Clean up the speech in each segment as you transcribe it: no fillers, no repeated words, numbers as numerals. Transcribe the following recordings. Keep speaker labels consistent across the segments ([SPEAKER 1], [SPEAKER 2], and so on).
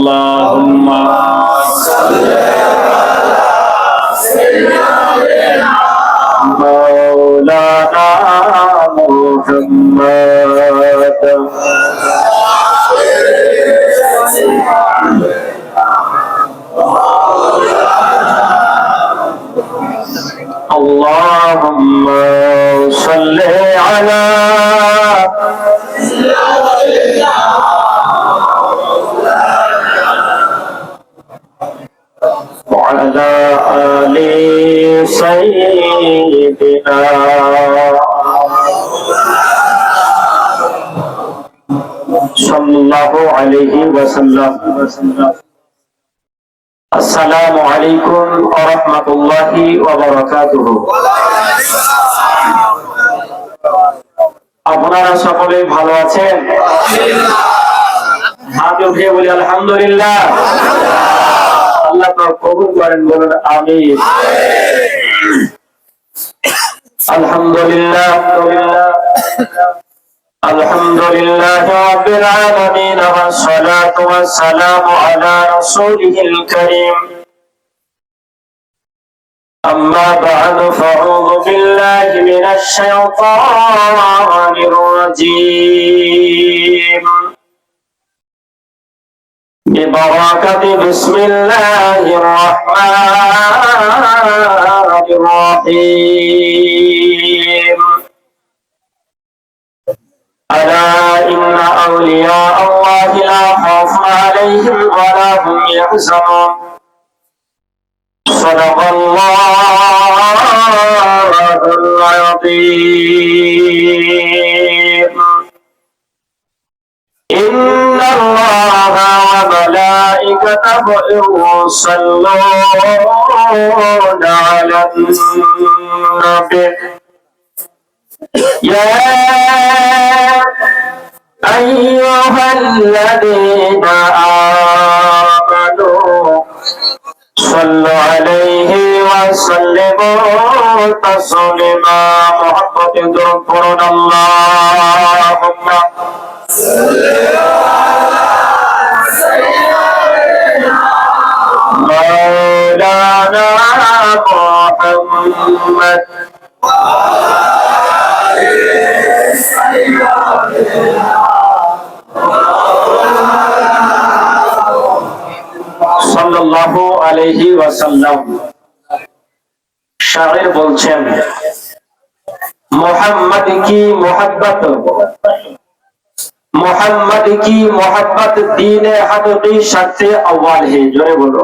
[SPEAKER 1] اللهم صل على سيدنا مولانا محمد اللهم صل على وعلى آل سيدنا صلى الله عليه وسلم السلام عليكم ورحمة الله وبركاته আপনারা সকলে ভালো আছেন? হাত উঠিয়ে বলি আলহামদুলিল্লাহ। আল্লাহ পাক কবুল করেন, বলুন আমিন। আলহামদুলিল্লাহ আলহামদুলিল্লাহ রাব্বিল আলামিন ওয়াস সালাতু ওয়াস সালামু আলা রাসূলিল কারীম। أما بعد فأعوذ بالله من الشيطان الرجيم ببركة بسم الله الرحمن الرحيم ألا إن أولياء الله لا خوف عليهم ولا هم يحزنون صدق الله العظيم إن الله وملائكته يصلون على النبي يا أيها الذين آمنوا صلوا عليه وسلموا تسليما محمد رسول اللهم صل على سيدنا مولانا محمد সাল্লাল্লাহু আলাইহি ওয়াসাল্লাম। শায়ের বলছেন, मोहम्मद की मोहब्बत दीन हक की शर्त अव्वल है। जोरे बोलो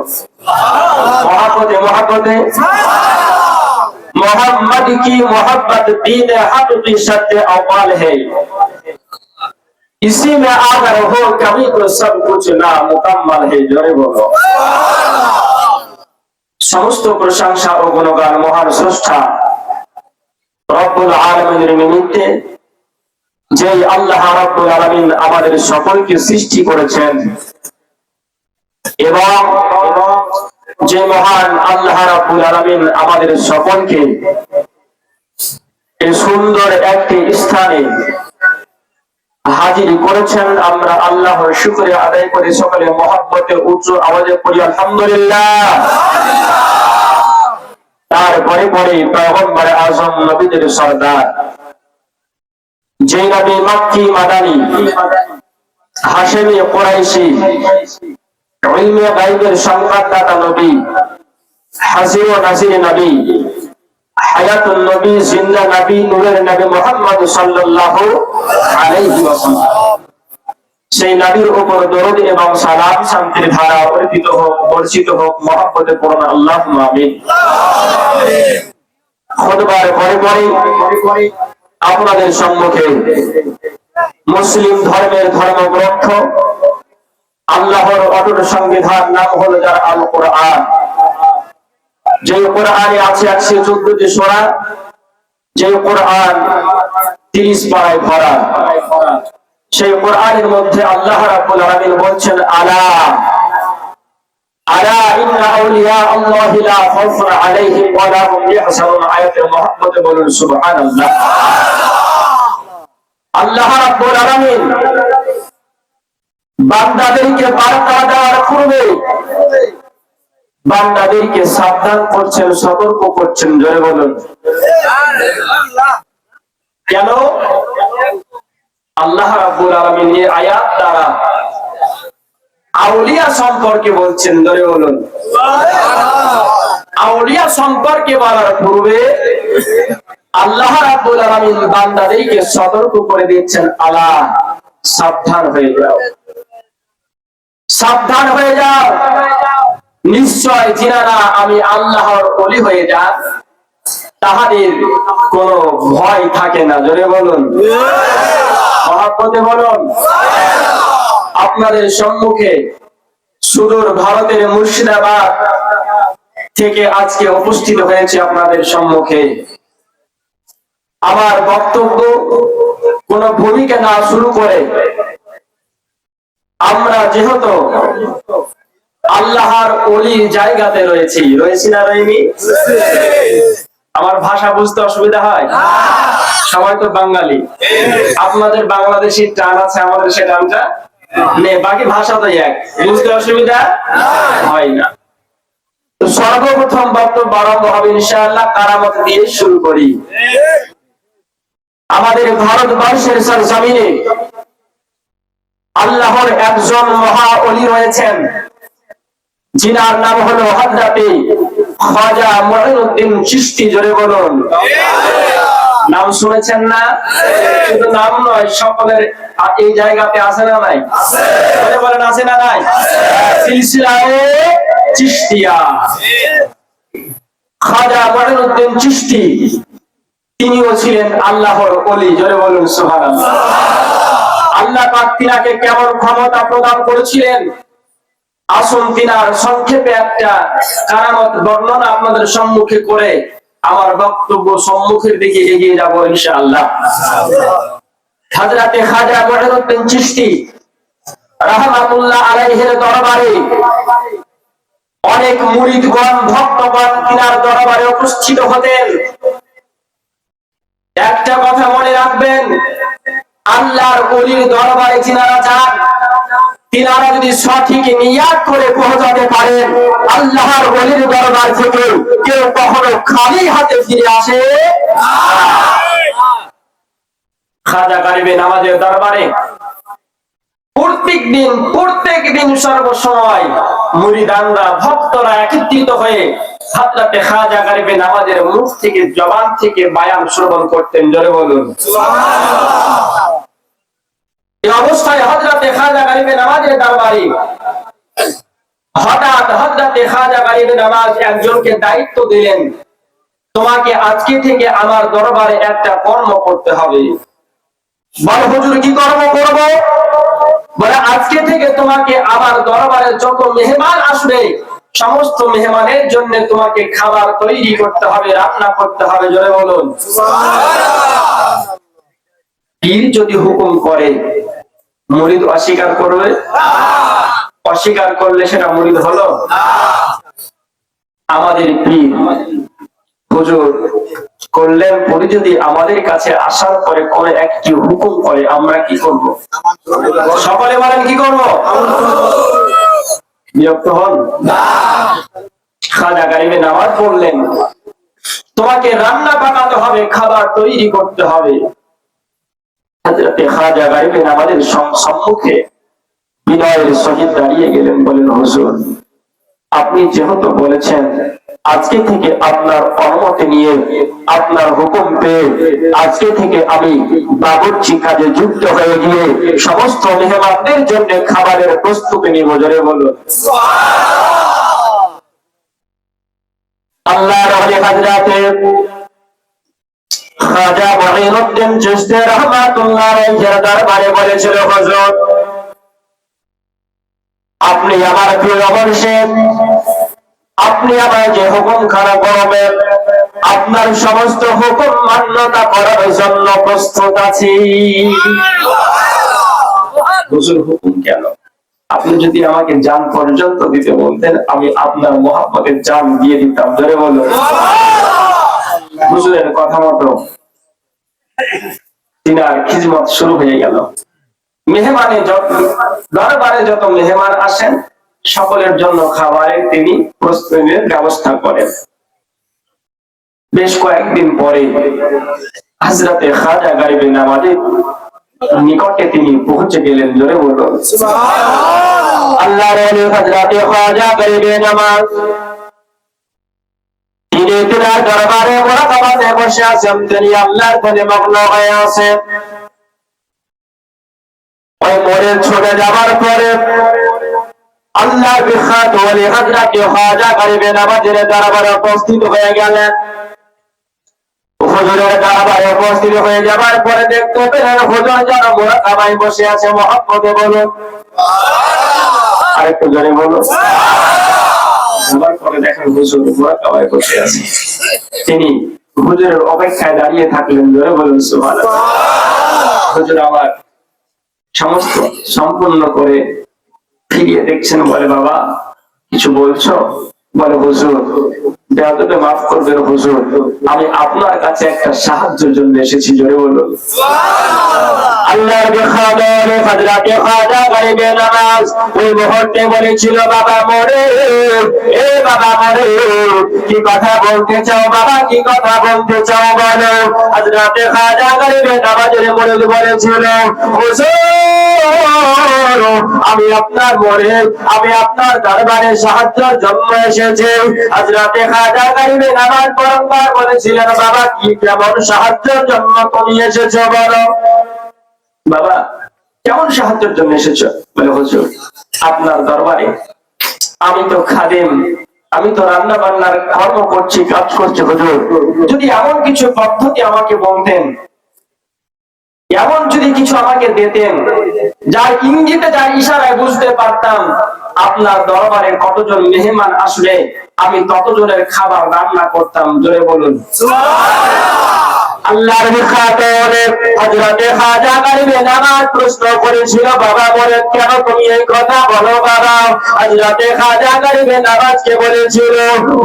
[SPEAKER 1] मोहम्मद की मोहब्बत दीन हक की शर्त अव्वल है। इसी में अगर हो कभी तो सब कुछ ना मुकम्मल है। जोरे बोलो समस्त प्रशंसा और गुणगान महान स्रष्टा রব্বুল আলামিনের নিমিত্তে, যে আল্লাহ রব্বুল আলামিন আমাদের সকলকে সৃষ্টি করেছেন এবং যে মহান আল্লাহ রব্বুল আলামিন আমাদের সকলকে এই সুন্দর একটি স্থানে হাজির করেছেন, আমরা আল্লাহর শুকরিয়া আদায় করে সকলে মহব্বতে উচ্চ আওয়াজে পড়ি আলহামদুলিল্লাহ। তারপরে পরে পয়গম্বর আযম নবীদের সরদার, যে নবী মক্কি মাদানী হাশেমি কুরাইশি ইলমে গায়বের সংবাদদাতা নবী, হাসির ও নাসির নবী, হায়াতুন নবী, জিন্দা নবী, নূরের নবী মুহাম্মদ সাল্লাল্লাহু আলাইহি ওয়াসাল্লাম, সেই নবীর উপর দরুদ এবং সালাম শান্তির ধারা অর্পিত হোক, বর্ষিত হোক, মহব্বতে পূর্ণ আল্লাহুম্মা আমিন। খুতবার পরে আপনাদের সম্মুখে মুসলিম ধর্মের ধর্মগ্রন্থ আল্লাহর অটুট সংবিধান নাম হলো যার আল কোরআন। যে কোরআনে আছে 114টি সূরা, যে কোরআন 30 পারায় ভরা, সেই কোরআনের মধ্যে আল্লাহ রাব্বুল আলামিন বলছেন, আলা আলা ইন্না আউলিয়া আল্লাহি লা খাউফুন আলাইহিম ওয়া লা হুম ইয়াহজানুন। আয়াতের মহব্বতে বলুন সুবহানাল্লাহ। আল্লাহ রাব্বুল আলামিন বান্দাদেরকে বার্তা দেওয়ার পূর্বে বান্দাদেরকে সাবধান করছেন, সতর্ক করছেন। জোরে বলুন কেন? আল্লাহ রাব্বুল আলামিন এই আয়াত দ্বারা আউলিয়া সম্পর্কে বলছেন। জোরে বলুন আউলিয়া সম্পর্কে বলার পূর্বে আল্লাহ রাব্বুল আলামিন বান্দাদেরকে সতর্ক করে দিচ্ছেন, আলা সাবধান হয়ে যাও, সাবধান হয়ে যাও। নিশ্চয় যিনারা আমি আল্লাহর ওলি হয়ে যান তাহাদের কোনো ভয় থাকে না। জোরে বলুন মহব্বতে বলুন। আপনাদের সম্মুখে সুদূর ভারতের মুর্শিদাবাদ থেকে আজকে উপস্থিত হয়েছে আপনাদের সম্মুখে। আমার বক্তব্য কোন ভূমিকা না শুরু করে আমরা যেহেতু আল্লাহর ওলির জায়গাতে রয়েছি না রইনি? আমার ভাষা বুঝতে অসুবিধা হয়? সবাই তো বাঙালি, আপনাদের বাংলাদেশি টান আছে, আমাদের সে টানটা নেই, বাকি ভাষা তো এক, বুঝতে অসুবিধা হয় না। তো সর্বপ্রথম বক্তব্য আরম্ভ হবে ইনশাআল্লাহ কারামত দিয়ে শুরু করি। আমাদের ভারতবর্ষের সরজমিনে আল্লাহর একজন মহা ওলি রয়েছেন, যিনার নাম হলো হযরতে খাজা মুঈনুদ্দিন চিশতি। জোরে বলুন নাম শুনেছেন না? শুধু নাম নয়, সকলের এই জায়গাতে আছে না নাই? বলে বলেন আছে না নাই? সিলসিলায়ে চিশতিয়া খাজা মুঈনুদ্দিন চিশতি তিনিও ছিলেন আল্লাহর ওলি। জোরে বলুন সুবহানাল্লাহ। আল্লাহ পাক তিনাকে কেমন ক্ষমতা প্রদান করেছিলেন, আসুন তিনার সংক্ষেপে একটা কারামত বর্ণনা আপনাদের সম্মুখে করে আমার বক্তব্য সম্মুখের দিকে এগিয়ে যাব ইনশাআল্লাহ। হযরতে খাজা মুঈনুদ্দিন চিশতি রাহমাতুল্লাহ আলাইহির দরবারে অনেক মুরিদগণ, ভক্তগণ তিনার দরবারে উপস্থিত হতেন। একটা কথা মনে রাখবেন, আল্লাহর ওলির দরবারে যিনারা যান তিনারা যদি সঠিক নিয়াত করে পৌঁছাতে পারেন, আল্লাহর ওলির দরবার থেকে কেউ কখনো খালি হাতে ফিরে আসে না। খাজা গরিবে নামাজের দরবারে প্রত্যেক দিন সর্বসময় মুরিদানরা, ভক্তরা একত্রিত হয়ে হযরতে খাজা গরিবে নামাজের মুখ থেকে, জবান থেকে বয়ান শ্রবণ করতেন। জোরে বলুন সুবহানাল্লাহ। এই অবস্থায় হযরতে খাজা গরিবে নামাজের দরবারে হঠাৎ হযরতে খাজা গরিবে নামাজ একজনকে দায়িত্ব দিলেন, তোমাকে আজকে থেকে আমার দরবারে একটা কর্ম করতে হবে। বলে হুজুর কি কর্ম করব? বলে আজকে থেকে তোমাকে আমার দরবারে যত মেহমান আসবে সমস্ত মেহমানের জন্য তোমাকে খাবার তৈরি করতে হবে, রান্না করতে হবে। জোরে বলুন সুবহানাল্লাহ। পীর যদি হুকুম করে মুরিদ অস্বীকার করবে? অস্বীকার করলে সেটা মুরিদ হলো? আমাদের পীর হুজুর করলেন, পরে যদি আমাদের কাছে আসার পরে কোন একটি হুকুম করে আমরা কি করব? সকলে বলেন কি করব? বিরক্ত হন না। খাজা গরিবে নামাজ পড়লেন, তোমাকে রান্না বানাতে হবে, খাবার তৈরি করতে হবে। হযরতে খাজা গরিবে নামাজের সম্মুখে বিনয়ের সহিত দাঁড়িয়ে গেলেন, বলেন হুজুর আপনি যেহেতু বলেছেন আজকে থেকে আপনার অনুমতি নিয়ে, আপনার হুকুম পেয়ে আজকে থেকে আমি বাবুর্চি কাজে যুক্ত হয়ে গিয়ে সমস্ত মেহমানদের জন্য খাবারের প্রস্তুতি নিব। জোরে বলুন সুবহানাল্লাহ। আল্লাহর ওলি হযরতে খাজা মুঈনুদ্দিন চিশতি রাহমাতুল্লাহ আলাইহির দরবারে বলেছিল, হুজুর আপনি আমার প্রিয় বংশের, আপনি আমায় যে হুকুম খানা করবেন আপনার সমস্ত হুকুম মান্যতা করার জন্য প্রস্তুত আছি। হুজুর হুকুম কেন? আপনি যদি আমাকে জান পর্যন্ত দিতে বলতেন আমি আপনার মহব্বতের জান দিয়ে দিতাম। জোরে বলো সুবহানাল্লাহ। হুজুরের কথা মতো তিনার খিদমত শুরু হয়ে গেল। মেহমানে দরবারে যত মেহমান আসেন সকলের জন্য খাবারের তিনি প্রস্তুতের ব্যবস্থা করেন। বেশ কয়েকদিন পরে হযরতে খাজা গরিবে নওয়াজের নিকটে তিনি পৌঁছে গেলেন। জোরে বলুন সুবহানাল্লাহ। আল্লাহর ওলি হযরতে খাজা গরিবে নওয়াজ তিনি তিনার দরবারে মুরাকাবাতে বসে আছেন, তিনি আল্লাহর কোনে মগ্ন হয়ে আছেন। ওই মোড়ে ছুটে যাবার পরে আল্লাহর বিখ্যাত ওলি হযরতে খাজা গরিবে নওয়াজের দরবারে উপস্থিত হয়ে গেলেন। হুজুরের দরবারে উপস্থিত হয়ে যাবার পরে দেখতে পেলেন হুজুর যেন মুরাকাবায় বসে আছে। মহব্বতে বলুন সুবহানাল্লাহ। আরেকটু জোরে বলুন সুবহানাল্লাহ। যাবার পরে দেখেন হুজুর মুরাকাবায় বসে আছে। তিনি হুজুরের অপেক্ষায় দাঁড়িয়ে থাকলেন। জোরে বলুন সুবহানাল্লাহ। হুজুর আবার সমস্ত সম্পূর্ণ করে ফিরিয়ে দেখছেন। বলে বাবা কিছু বলছো? বলে হুজুর বেয়াদবি মাফ করবেন হুজুর, আমি আপনার কাছে একটা সাহায্যের জন্য এসেছি। জোরে বলুন সুবহানাল্লাহ। আল্লাহর বিখ্যাত হযরতে খাজা গরিবে নওয়াজ ওই মুহূর্তে বলেছিল বাবা মরে, এ বাবা মরে, কি কথা বলতে চাও বাবা, কি কথা বলতে চাও বলো। হযরতে খাজা গরিবে নওয়াজের মুরিদ বলেছিল হুজুর আমি আপনার মুরিদ, আমি আপনার দরবারে সাহায্যের জন্য এসেছি। হযরতে খাজা গরিবে নওয়াজ বারংবার বলেছিলেন বাবা কি কেমন সাহায্যের জন্য তুমি এসেছো বলো। বাবা কেমন সাহায্যের জন্য এসেছো? বলে হুজুর আপনার দরবারে আমি তো খাদেম, আমি তো রান্না বান্নার কর্ম করছি, কাজ করছি। হুজুর যদি এমন কিছু পদ্ধতি আমাকে বলতেন, এমন যদি কিছু আমাকে দিতেন যার ইঙ্গিতে যার ইশারায় বুঝতে পারতাম আপনার দরবারে কতজন মেহমান আসলে আমি ততজনের খাবার রান্না করতাম। জোরে বলুন সুবহানাল্লাহ। আল্লাহর বিখ্যাত হযরতে খাজা গরিবে নওয়াজ প্রশ্ন করেছিল বাবা বলে কেন তুমি এই কথা বলো বাবা। হযরতে খাজা গরিবে নওয়াজকে বলেছিল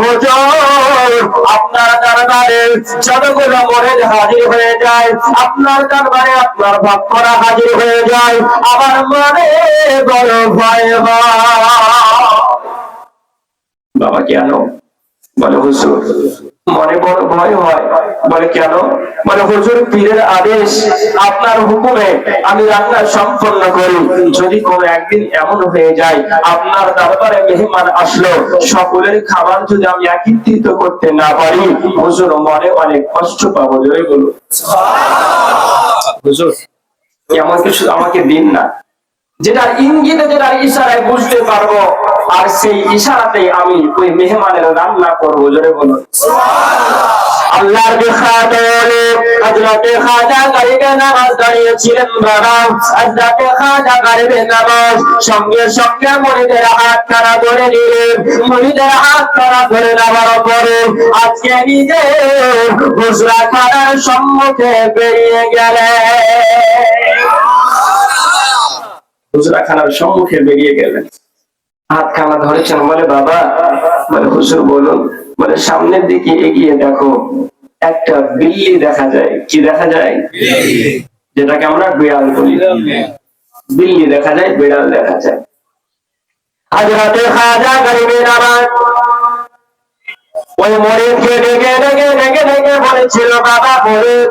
[SPEAKER 1] হুজুর আপনার দরবারে যতগুলো মুরিদ হাজির হয়ে যায়, আপনার দরবারে আপনার ভক্তরা হাজির হয়ে যায়, আমার মনে বড় ভয় হয়। বাবা কেন? বলে হুজুর মনে বড় ভয় হয়। বলে কেন? বলে হুজুর পীরের আদেশ, আপনার হুকুমে আমি রান্না সম্পন্ন করি। যদি কোনো একদিন এমন হয়ে যায় আপনার দরবারে মেহমান আসলো, সকলের খাবার যদি আমি একত্রিত করতে না পারি হুজুর মনে অনেক কষ্ট পাবো। জোরে বলুন সুবহানাল্লাহ। হুজুর এমন কিছু আমাকে দিন না যেটার ইঙ্গিতে যেটার ইশারায় বুঝতে পারবো, আর সেই ইশারাতেই আমি ওই মেহমানের রান্না করবো। জোরে বলুন সুবহানাল্লাহ। আল্লাহর বিখ্যাত হযরতে খাজা গরিবে নওয়াজ দাঁড়িয়েছিলেন বাবা। হযরতে খাজা গরিবে নওয়াজ সঙ্গে সঙ্গে মুরিদের হাত খাড়া ধরে নিলেন। মুরিদের হাত খাড়া ধরে নেওয়ার পরে আজকে নিজে হুজরাখানার সম্মুখে বেরিয়ে গেলেন। হুজরাখানার সম্মুখে বেরিয়ে গেলেন, হাতখানা ধরেছেন। বলে বাবা, বলে হুজুর বলুন। বলে সামনের দিকে এগিয়ে দেখো একটা বিল্লি দেখা যায়। কি দেখা যায়? যেটাকে আমরা বিড়াল বলি। বিল্লি দেখা যায়, বিড়াল দেখা যায়। হযরতে খাজা গরিবে নওয়াজ ওই মুরিদকে ডেকে ডেকে ডেকে ডেকে বলেছিল বাবা মুরিদ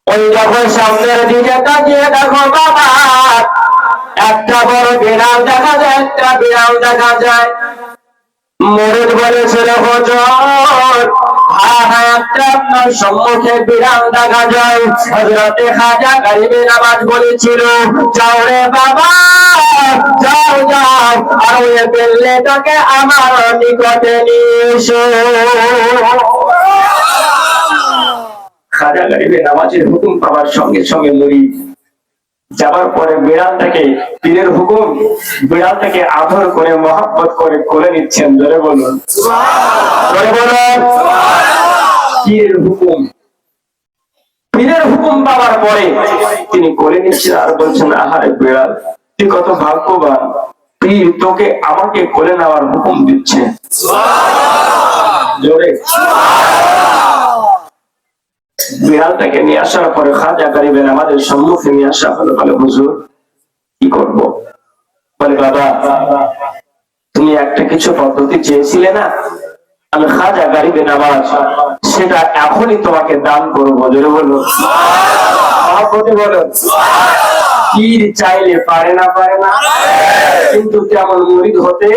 [SPEAKER 1] ওই যখন সামনের দিকে তাকিয়ে দেখো বাবা একটা বড় বিড়াল দেখা যায়, একটা বিড়াল দেখা যায়। মুরিদ বলেছিল হুজুর হ্যাঁ একটা আপনার সম্মুখে বিড়াল দেখা যায়। হযরতে খাজা গরিবে নওয়াজ বলেছিল যাও রে বাবা যাও যাও আর ওই বিল্লিটাকে আমার নিকটে নিয়ে এসো। খাজা গরিবে নওয়াজের হুকুম পাওয়ার সঙ্গে সঙ্গে মুরিদ যাবার পরে বিড়ালটাকে পীরের হুকুম, বিড়ালটাকে আদর করে মহব্বত করে কোলে নিচ্ছেন। জোরে বলুন সুবহানাল্লাহ। জোরে বলুন সুবহানাল্লাহ। পীরের হুকুম, পীরের হুকুম পাওয়ার পরে তিনি কোলে নিচ্ছেন আর বলছেন আহারে বিড়াল তুই কত ভাগ্যবান, পীর তোকে আমাকে কোলে নেওয়ার হুকুম দিচ্ছে। সুবহানাল্লাহ। জোরে সুবহানাল্লাহ। বিড়ালটাকে নিয়ে আসার পরে খাজা গরিবের আমাদের সম্মুখে নিয়ে আসা হলো। বলে হুজুর কি করব? বলে বাবা তুমি একটা কিছু পদ্ধতি চেয়েছিলে না, আমি খাজা গরিবে নামাজ সেটা এখনই তোমাকে দান করবো। জোরে বলো মহব্বতে বলো। পীর চাইলে পারে না, পারে না, কিন্তু তেমন মুরিদ হতে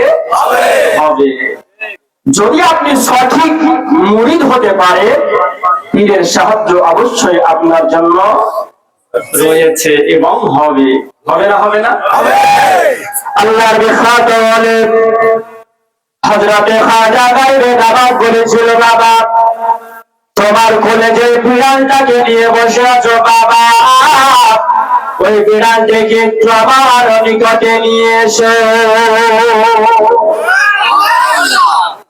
[SPEAKER 1] হবে। যদি আপনি সঠিক মুরিদ হতে পারে, পীরের সাহায্য অবশ্যই আপনার জন্য রয়েছে এবং হবে। হবে না, হবে না? আল্লাহর বিখ্যাত আলেম হযরতে খাজা গাইবে নামাজ বলেছিল, বাবা তোমার কোলে যে বিড়ালটাকে নিয়ে বসে আছো বাবা, ওই বিড়ালটাকে একটু আমার নিকটে নিয়ে এসো।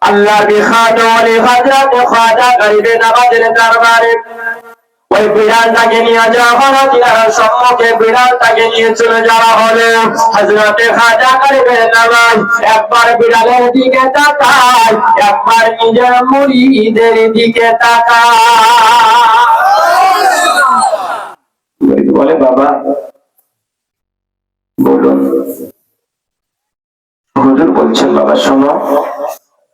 [SPEAKER 1] আল্লাহর বিখ্যাত আলেম হযরতে খাজা গাইবে নামাজের দরবারে ওই বিড়ালটাকে নিয়ে যাওয়া হলো। তিনার সম্মুখে বিড়ালটাকে নিয়ে চলে যাওয়া হলো। হযরতে খাজা গরিবে নামাজ একবার বিড়ালের দিকে তাকায়, একবার নিজের মুরিদের দিকে তাকায়। বলে বাবা বলুন। হুজুর বলছেন বাবা শোনো,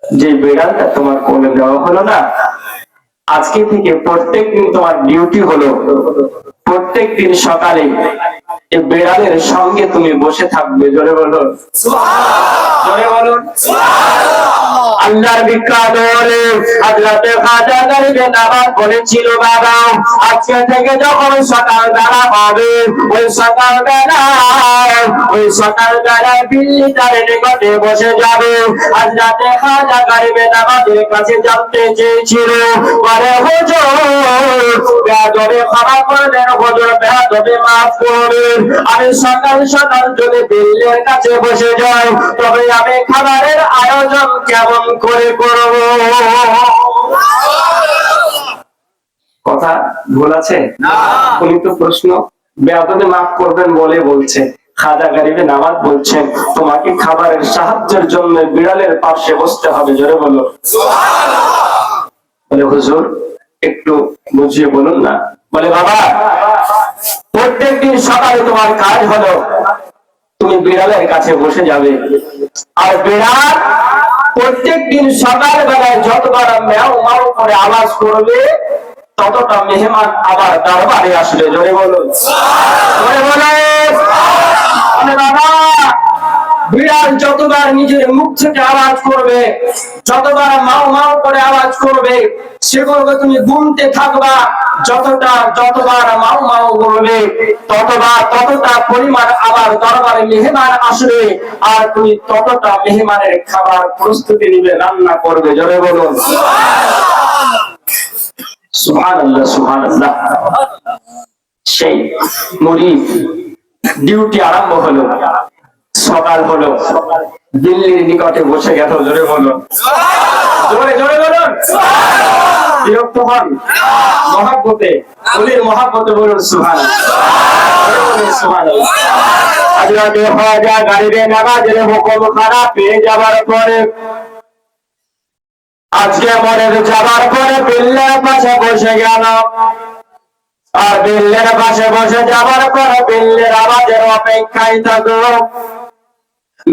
[SPEAKER 1] যে বিড়ালটা তোমার কোলে দেওয়া হলো না, আজকে থেকে প্রত্যেকদিন তোমার ডিউটি হলো প্রত্যেকদিন সকালে এই বিড়ালের সঙ্গে তুমি বসে থাকবে। জোরে বলো সুবহানাল্লাহ, জোরে বলুন সুবহানাল্লাহ। আল্লাহর বিখ্যাত আলেম হযরতে খাজা গরিবে নামাজ বলেছিল, বাবা আজকে থেকে যখন সকাল বেলা হবে, ওই সকাল বেলায় বিল্লি তার নিকটে বসে যাবে। হযরতে খাজা গরিবে নামাজের কাছে জানতে চেয়েছিল, বলে হুজুর বেয়াদবি ক্ষমা করবেন, হুজুর বেয়াদবি মাফ করবেন, আমি সকাল সকাল যদি বিল্লির কাছে বসে যাই তবে আমি খাবারের আয়োজন কেমন করে করব? কথা ভুল আছে না? উনি তো প্রশ্ন বেয়াদবি মাফ করবেন বলে বলছে। খাজা গরিবে নামাজ বলছেন তোমাকে খাবারের সাহায্যের জন্য বিড়ালের পাশে বসতে হবে। জোরে বলো সুবহানাল্লাহ। বলে হুজুর একটু বুঝিয়ে বলুন না। বলে বাবা প্রত্যেকদিন সকালে তোমার কাজ হলো তুমি বিড়ালের কাছে বসে যাবে, আর বিড়াল প্রত্যেকদিন সকাল বেলায় যতবার ম্যাও ম্যাও করে আওয়াজ করবে ততটা মেহমান আবার দরবারে আসবে। জোরে বলুন জোরে বলেন। বাবা বিড়াল যতবার নিজের মুখ থেকে আওয়াজ করবে, যতবার মাও মাও করে আওয়াজ করবে, সেগুলো তুমি গুনতে থাকবা। যতবার মাও মাও করবে ততটা পরিমাণ আবার দরবারে মেহমান আসবে, আর তুমি ততটা মেহমানের খাবার প্রস্তুতি নিবে, রান্না করবে। জোরে বলুন সুবহানাল্লাহ সুবহানাল্লাহ। সেই মুরিদ ডিউটি আরম্ভ হলো, সকাল হলো, দিল্লির নিকটে বসে গেল। জোরে বলুন জোরে জোরে বলুন বিরক্ত হন মহাব্বতে, ওলির মহাব্বতে বলুন সুবহানাল্লাহ সুবহানাল্লাহ। হযরতে খাজা গরিবে নামাজের হুকুম খারাপ পেয়ে যাবার পরে, আজকে মরে যাবার পরে বিল্লের পাশে বসে গেল, আর বিল্লের পাশে বসে যাবার পরে বিল্লের আওয়াজের অপেক্ষায় থাকলো।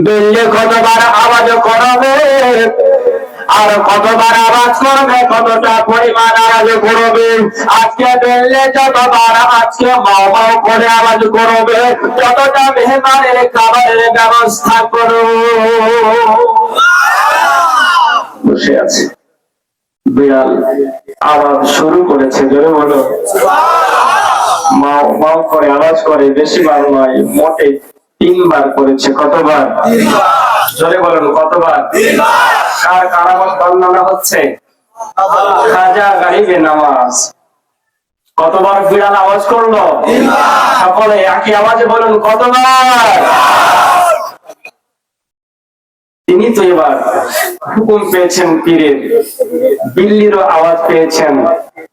[SPEAKER 1] বিল্লি কতবার আওয়াজ করবে আর কতবার আওয়াজ করবে, কতটা পরিমাণ আওয়াজ করবে। আজকে বিল্লি যতবার আজকে মাও মাও করে আওয়াজ করবে ততটা মেহমানের খাবারের ব্যবস্থা করো। বসে আছে, বিড়াল আওয়াজ শুরু করেছে। জোরে বলো মাও মাও করে আওয়াজ করে, বেশিবার নয়, মোটে 3 বার করেছে। কতবার? জোরে বলুন কতবার? কার কারামত বর্ণনা হচ্ছে? খাজা গরিবে নামাজ। কতবার বিড়াল আওয়াজ করলো? সকলে একই আওয়াজে বলুন কতবার? তিনি তো এবার হুকুম পেয়েছেন পীরের, বিল্লিরও আওয়াজ পেয়েছেন।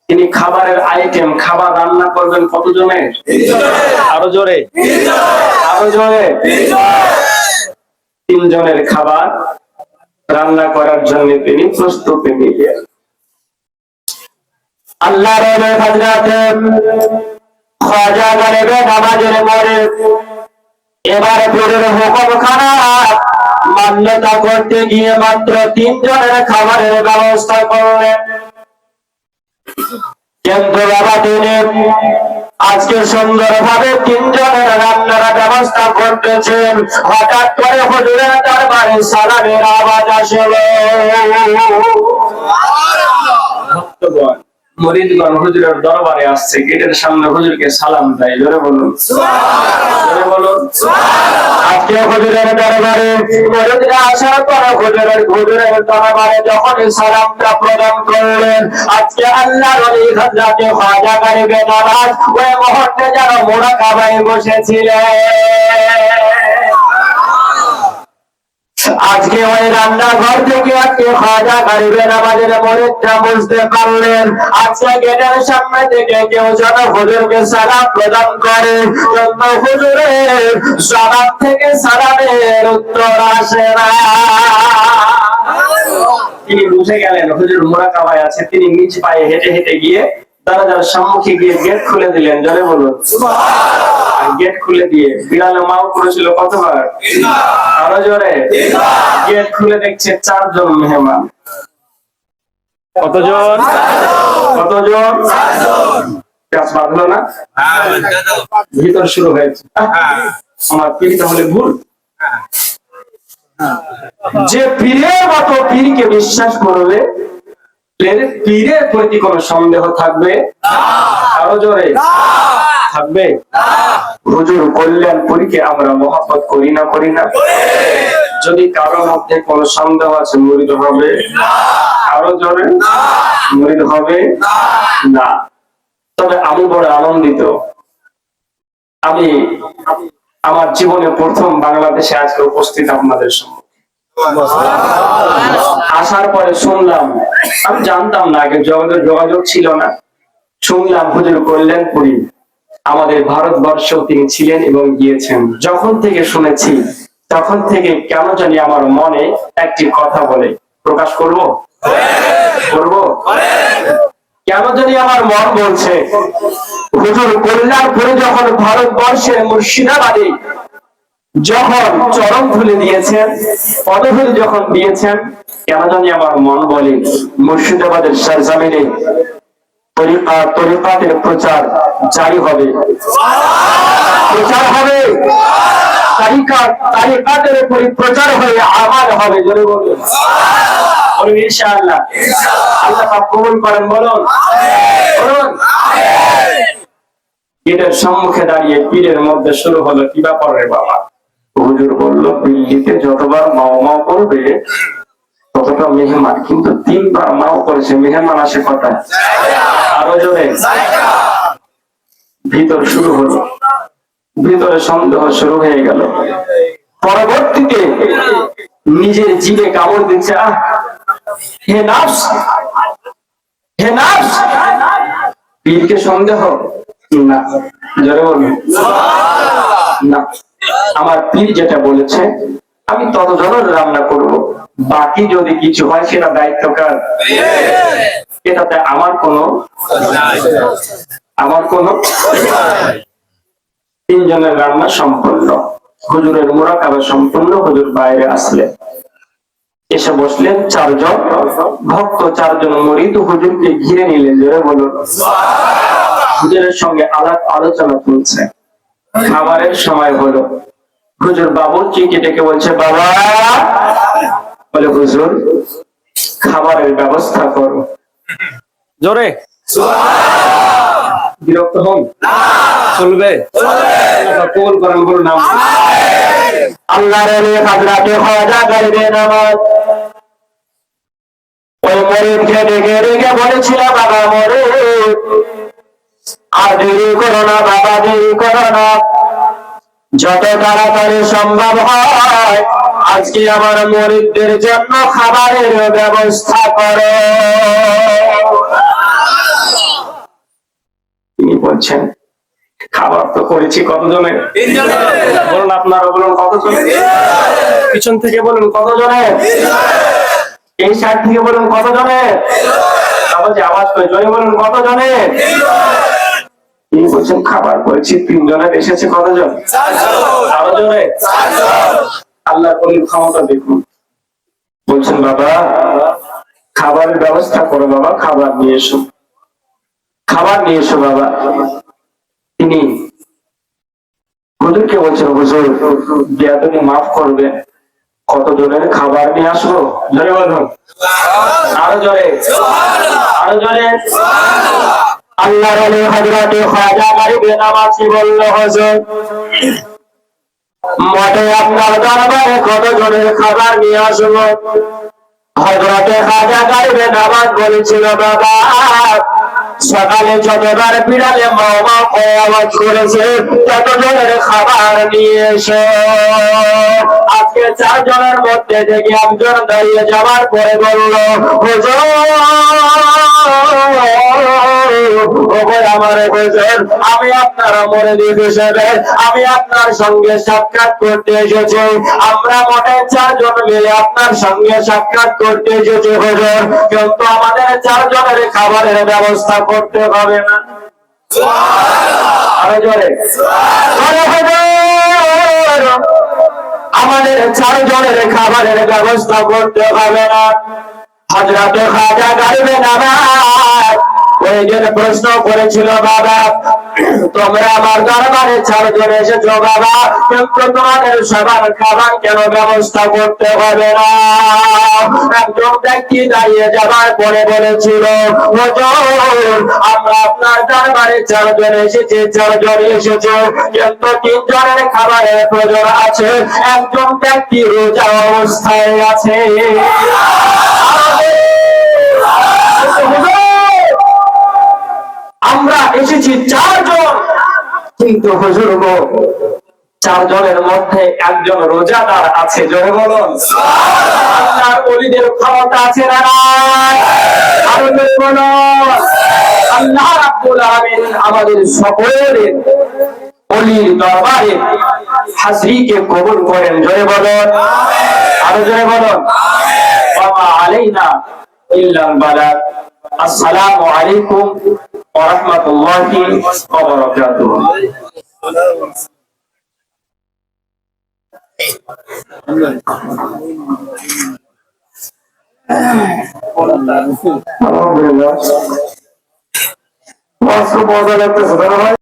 [SPEAKER 1] তিনি খাবারের আইটেম, খাবার রান্না করবেন কতজনের? আরো জোরে আরো জোরে 3 জনের খাবার রান্না করার জন্য তিনি প্রস্তুতি নিলেন। আল্লাহর ওলি হযরত খাজা গালিবে নামাজের পরে এবার পীরের হুকুমখানা মান্যতা করতে গিয়ে মাত্র 3 জনের খাবারের ব্যবস্থা করলেন। কিন্তু বাবা তিনি আজকে সুন্দরভাবে 3 জনের রান্নার ব্যবস্থা করতেছেন, হঠাৎ করে হুজুরের দরবারে সালামের আওয়াজ আসলো। ভক্তগণ মুরিদগণ হুজুরের দরবারে আসছে, গেটের সামনে হুজুরকে সালাম দেয়। জোরে বলুন সুবহানাল্লাহ, জোরে বলুন সুবহানাল্লাহ। আজকে হুজুরের দরবারে মুরিদরা আসার পর হুজুরের দরবারে যখন সালামটা প্রদান করলেন, আজকে আল্লাহর ওলি হযরত খাজা গালিবে নামাজ ওই মুহূর্তে যারা মুরাকাবায় বসেছিলেন, আজকে ওই রান্নাঘর থেকে আজকে খাজা গালিবে নামাজের মুরিদরা বুঝতে পারলেন আজকে গেটের সামনে থেকে কেউ যেন হুজুরকে সালাম প্রদান করে, জন্য হুজুরের জবান থেকে সালামের উত্তর আসে না। তিনি বুঝে গেলেন হুজুর মুরাকাবায় আছে, তিনি নিজ পায়ে হেঁটে হেঁটে গিয়ে দরজার সম্মুখে গিয়ে গেট খুলে দিলেন। জোরে বলুন সুবহানাল্লাহ। গেট খুলে দিয়ে বিড়ালে মাও করেছিল কতবার? আরো জোরে। গেট খুলে দেখছে 4 জন মেহমান। কতজন? কতজন? 4 জন। কাজ বাঁধলো না? ভিতর শুরু হয়েছে। আমার পীর তাহলে ভুল। যে পীরের মতো পীরকে বিশ্বাস করবে পীরের প্রতি কোনো সন্দেহ থাকবে? আরো জোরে থাকবে? হুজুর কল্যাণপুরীকে আমরা মহব্বত করি না? করি না? যদি কারোর মধ্যে কোনো সন্দেহ আছে মুরিদ হবে? আরো জোরে মুরিদ হবে না। তবে আমি বড় আনন্দিত, আমি আমার জীবনে প্রথম বাংলাদেশে আজকে উপস্থিত আপনাদের সম্মুখে। আসার পরে শুনলাম, আমি জানতাম না, আগে যোগাযোগ ছিল না, শুনলাম হুজুর কল্যাণপুরী আমাদের ভারতবর্ষেও তিনি ছিলেন এবং গিয়েছেন। যখন থেকে শুনেছি তখন থেকে কেন জানি আমার মনে একটি কথা বলে, প্রকাশ করব কেন জানি আমার মন বলছে হুজুর কল্যাণপুরে যখন ভারতবর্ষের মুর্শিদাবাদে যখন চরম ধুলে দিয়েছেন, পদধূলি যখন দিয়েছেন, কেন জানি আমার মন বলে মুর্শিদাবাদের সরজমিনে তরিকাতের প্রচার জারি হবে, প্রচার হবে, তারিকাতের উপর প্রচার হয়ে আমাল হবে। জোরে বলুন ইনশাআল্লাহ। আল্লাহ পাক কবুল করেন, বলুন বলুন। গেটের সম্মুখে দাঁড়িয়ে পীরের মধ্যে শুরু হলো, কি ব্যাপার রে বাবা? হুজুর বলল দিল্লিতে যতবার মাও মাও করবে ততটা মেহমান, কিন্তু 3 বার মাও করেছে, মেহমান আসে কটা? আরো জোরে। ভিতর শুরু হলো, ভিতরে সন্দেহ শুরু হয়ে গেল। পরবর্তীতে নিজের জিভে কামড় দিচ্ছে, হে নাফস, হে নাফস। পীরকে সন্দেহ না? জোরে বলুন না। আমার পীর যেটা বলেছে আমি ততজনের রান্না করব, বাকি যদি কিছু হয় সেটা দায়িত্ব কার? এটাতে আমার কোনো 3 জনের রান্না সম্পূর্ণ, হুজুরের মুরাকাবা সম্পূর্ণ। হুজুর বাইরে আসলেন, এসে বসলেন 4 জন ভক্ত, 4 জন মুরিদ হুজুরকে ঘিরে নিলেন। জোরে বলুন হুজুরের সঙ্গে আলাপ আলোচনা চলছে। খাবারের সময় হলো, হুজুর বাবুর্চিকে ডেকে বলছে, বাবা, বলে হুজুর খাবারের ব্যবস্থা করো। জোরে বিরক্ত হন? চলবে? কবুল করেন, বলুন নাম। আল্লাহর ওলি হযরত খাজা গালিবে নামাজ ওই মুরিদকে ডেকে ডেকে বলেছিল, বাবা মুরিদ আর দেরি করো না বাবা, দেরি করো না, যত তাড়াতাড়ি সম্ভব হয় আজকে আমার মুরিদদের জন্য খাবারের ব্যবস্থা করো। তিনি বলছেন খাবার তো করেছি কতজনের? 3 জনের। বলুন আপনারা, বলুন কতজনের? পিছন থেকে বলুন কতজনের? এই সাইড থেকে বলুন কতজনের? নামাজে আওয়াজ করে জোরে বলুন কতজনের? তিনি বলছেন খাবার করেছি 3 জনের, এসেছে কতজন? 4 জন। আরো জোরে? 4 জন। আল্লাহর ওলির ক্ষমতা দেখুন। বলছেন বাবা খাবারের ব্যবস্থা করো, বাবা খাবার নিয়ে এসো, খাবার নিয়ে এসো বাবা। তিনি হুজুরকে বলছেন হুজুর বেয়াদবি মাফ করবে, কতজনের খাবার নিয়ে আসবো? জোরে বলুন আরো জোরে, আরো জোরে। আল্লাহর ওলি হযরতে খাজা গরিবে নওয়াজি বলল হুজুর মঠে আপনার দরবারে কতজনের খাবার নিয়ে আসবো? হযরতে খাজা গরিবে নওয়াজ বলেছিল বাবা সকালে যতবার বিড়ালে মাও মাও করে আওয়াজ করেছে ততজনের খাবার নিয়ে এসো। আজকে 4 জনের মধ্যে থেকে একজন দাঁড়িয়ে যাওয়ার পরে বলল হুজুর আমার হুজুর আমি আপনার মুরিদ হিসেবে আমি আপনার সঙ্গে সাক্ষাৎ করতে এসেছি, আমরা মোটে 4 জন মিলে আপনার সঙ্গে সাক্ষাৎ করতে এসেছি হুজুর, কিন্তু আমাদের 4 জনের খাবারের ব্যবস্থা করতে হবে না। আরো জোরে আমাদের 4 জনের খাবারের ব্যবস্থা করতে হবে না। হযরতে খাজা গরিবে নওয়াজ ওইদিন প্রশ্ন করেছিল বাবা তোমরা আমার দরবারে 4 জন এসেছো বাবা, কিন্তু তোমাদের সবার খাবার কেন ব্যবস্থা করতে হবে না? একজন ব্যক্তি দাঁড়িয়ে যাবার পরে বলেছিল হুজুর আমরা আপনার দরবারে 4 জন এসেছি, 4 জন এসেছে কিন্তু 3 জনের খাবারের প্রয়োজন আছে, একজন ব্যক্তি রোজা অবস্থায় আছে। আমরা এসেছি 4 জন কিন্তু হুজুর গো 4 জনের মধ্যে একজন রোজাদার আছে, জোরে বলুন সুবহানাল্লাহ। আল্লাহর ওলিদের ক্ষমতা আছে না নাই? আরো জোরে বলুন আল্লাহ রাব্বুল আলামিন আমাদের সকলের ওলির দরবারে হাজরিকে কবুল করেন, জোরে বলুন আমিন। আরো জোরে বলুন আমিন। ওয়া মা আলাইনা ইল্লাল বালাগ। আসসালামু আলাইকুম ওয়া রাহমাতুল্লাহি ওয়া বারাকাতুহু। আলহামদুলিল্লাহ।